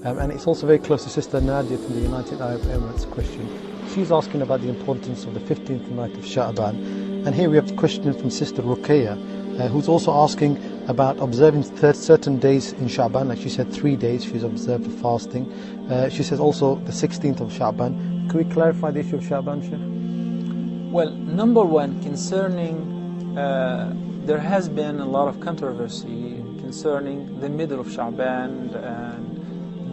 And it's also very close to Sister Nadia from the United Arab Emirates question. She's asking about the importance of the 15th night of Shabaan. And here we have a question from Sister Ruqayya, who's also asking about observing certain days in Shabaan. Like she said, 3 days she's observed the fasting. She says also the 16th of Shabaan. Could we clarify the issue of Shabaan, Sheikh? Well, number one, concerning, there has been a lot of controversy concerning the middle of Shabaan and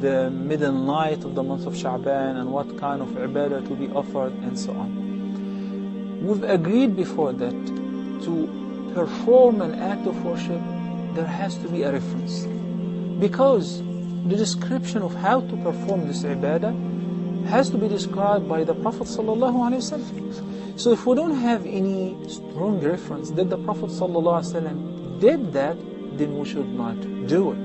the middle night of the month of Shabaan and what kind of ibadah to be offered and so on. We've agreed before that to perform an act of worship, there has to be a reference. Because the description of how to perform this ibadah has to be described by the Prophet ﷺ. So if we don't have any strong reference that the Prophet ﷺ did that, then we should not do it.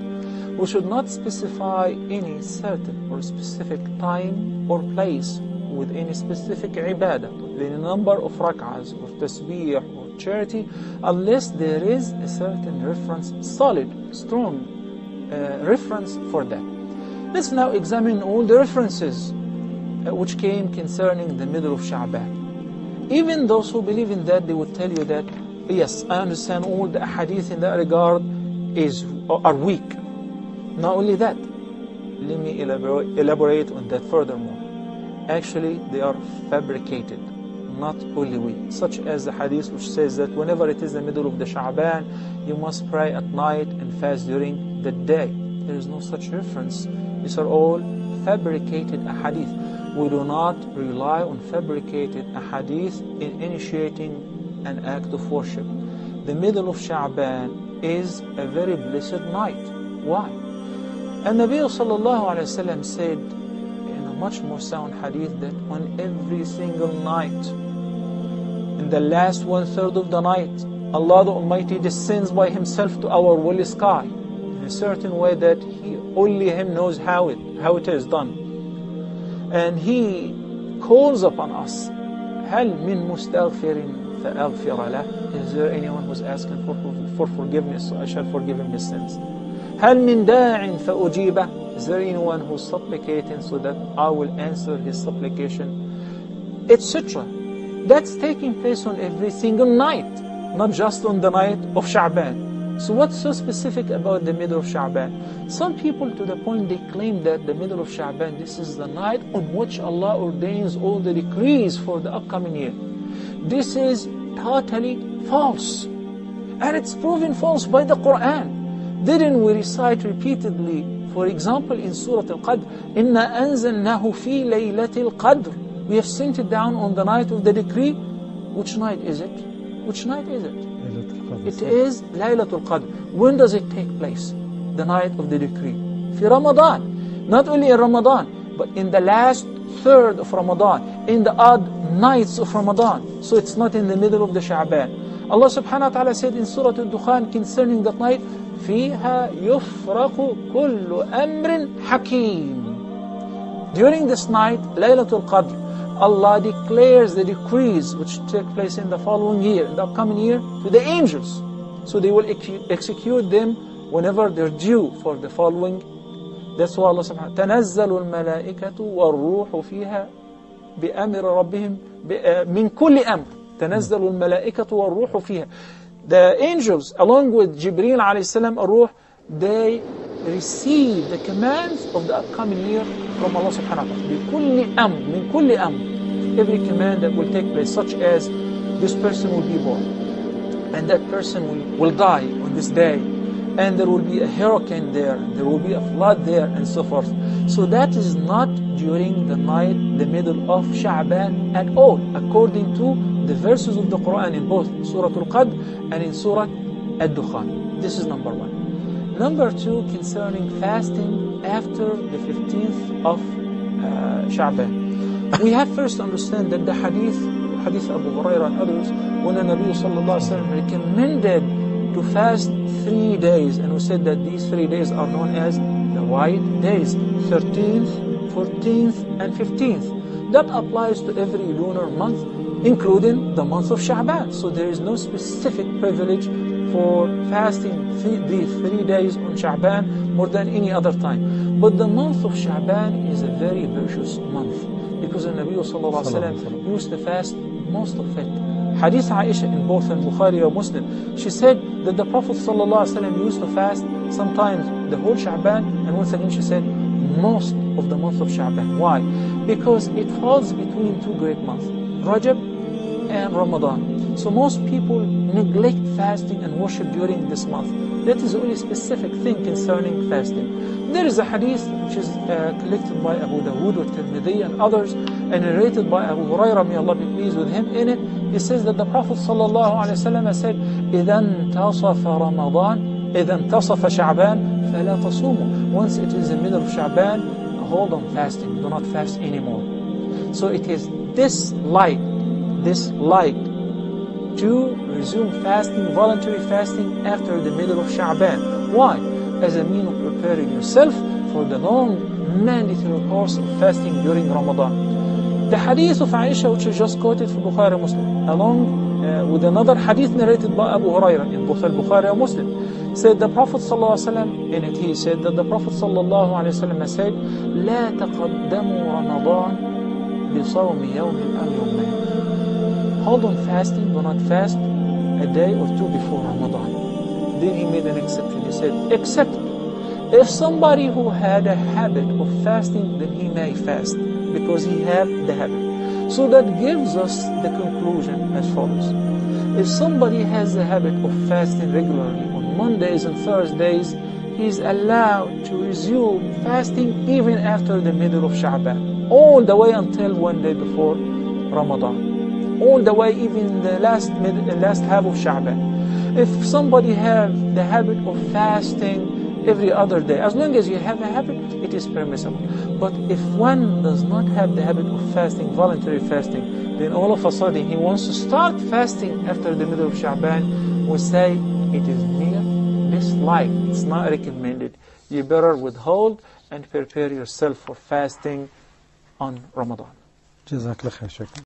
We should not specify any certain or specific time or place with any specific ibadah, with any number of rak'ahs or tasbih or charity, unless there is a certain reference, solid, strong reference for that. Let's now examine all the references which came concerning the middle of Sha'ban. Even those who believe in that, they would tell you that, yes, I understand all the hadith in that regard are weak. Not only that, let me elaborate on that furthermore. Actually, they are fabricated, not only weak. Such as the hadith which says that whenever it is the middle of the Sha'ban, you must pray at night and fast during the day. There is no such reference. These are all fabricated hadith. We do not rely on fabricated hadith in initiating an act of worship. The middle of Sha'ban is a very blessed night. Why? And Nabi sallallahu alayhi wa sallam said in a much more sound hadith that on every single night, in the last 1/3 of the night, Allah the Almighty descends by Himself to our will sky in a certain way that only Him knows how it is done. And He calls upon us, هل من مستغفر فأغفر له? Is there anyone who's asking for forgiveness, so I shall forgive him his sins? هل من داع فأجيبه? Is there anyone who's supplicating so that I will answer his supplication? Etc. That's taking place on every single night, not just on the night of Sha'ban. So what's so specific about the middle of Sha'ban? Some people, to the point they claim that the middle of Sha'ban, this is the night on which Allah ordains all the decrees for the upcoming year. This is totally false. And it's proven false by the Quran. Didn't we recite repeatedly, for example, in Surah Al-Qadr, إِنَّا أَنزَلْنَاهُ فِي لَيْلَةِ الْقَدْرِ? We have sent it down on the night of the decree. Which night is it? Which night is it? It is Laylatul Qadr. When does it take place? The night of the decree. في Ramadan. Not only in Ramadan, but in the last third of Ramadan, in the odd nights of Ramadan. So it's not in the middle of the Sha'ban. Allah subhanahu wa ta'ala said in Surah Al-Dukhan concerning that night, فِيهَا يُفْرَقُ كُلُّ أَمْرٍ حَكِيمٍ. During this night, Laylatul Qadr, Allah declares the decrees which take place in the following year, in the upcoming year, to the angels. So they will execute them whenever they're due for the following. That's why Allah subhanahu wa ta'ala, تَنَزَّلُ الْمَلَائِكَةُ وَالرُّوحُ فِيهَا بِأَمْرِ رَبِّهِمْ مِنْ كُلِّ أَمْرٍ. تَنَزَّلُ الْمَلَائِكَةُ وَالرُّوحُ فِيهَا. The angels, along with Jibreel alayhi salam, ar-Ruh, they receive the commands of the upcoming year from Allah subhanahu wa ta'ala. بِكُلِّ أَمْرٍ مِنْ كُلِّ أَمْرٍ. Every command that will take place, such as this person will be born, and that person will die on this day, and there will be a hurricane there, there will be a flood there, and so forth. So that is not during the night, the middle of Sha'ban at all, according to the verses of the Quran in both Surah Al-Qadr and in Surah Al-Dukhan. This is number one. Number two, concerning fasting after the 15th of Sha'ban. We have first to understand that the hadith Abu Hurairah and others, when the Nabi sallallahu alaihi wasallam recommended to fast 3 days, and we said that these 3 days are known as the white days, 13th, 14th, and 15th. That applies to every lunar month, including the month of Sha'ban. So there is no specific privilege for fasting these 3 days on Sha'ban more than any other time. But the month of Shabaan is a very virtuous month, because the Nabi sallallahu alaihi wasallam used to fast most of it. Hadith Aisha in both Bukhari or Muslim, she said that the Prophet sallallahu alaihi wasallam used to fast sometimes the whole Shabaan, and once again she said most of the month of Shabaan. Why? Because it falls between two great months, Rajab and Ramadan. So most people neglect fasting and worship during this month. That is the only specific thing concerning fasting. There is a hadith which is collected by Abu Dawood or Tirmidhi and others, and narrated by Abu Hurairah, may Allah be pleased with him. In it, he says that the Prophet ﷺ said, إِذَا انْتَصَفَ رَمَضَانَ إِذَا انْتَصَفَ شَعْبَانَ فَلَا تَصُومُوا. Once it is the middle of Sha'ban, hold on fasting, do not fast anymore. So it is this light to resume fasting, voluntary fasting after the middle of Sha'ban. Why? As a means of preparing yourself for the long mandatory course of fasting during Ramadan. The hadith of Aisha, which is just quoted from Bukhari Muslim, along with another hadith narrated by Abu Hurairah in both Bukhari and Muslim, said the Prophet ﷺ, in it he said that the Prophet ﷺ said, لا تقدموا رمضان بصوم يوم أو يومين. Hold on fasting, do not fast a day or two before Ramadan. Then he made an exception. He said, except if somebody who had a habit of fasting, then he may fast, because he had the habit. So that gives us the conclusion as follows. If somebody has the habit of fasting regularly on Mondays and Thursdays, he is allowed to resume fasting even after the middle of Sha'ban, all the way until one day before Ramadan. All the way even the last half of Sha'ban. If somebody have the habit of fasting every other day, as long as you have a habit, it is permissible. But if one does not have the habit of fasting, voluntary fasting, then all of a sudden he wants to start fasting after the middle of Sha'ban, we say it is mere dislike. It's not recommended. You better withhold and prepare yourself for fasting on Ramadan. جزاك الله خير. شكرا.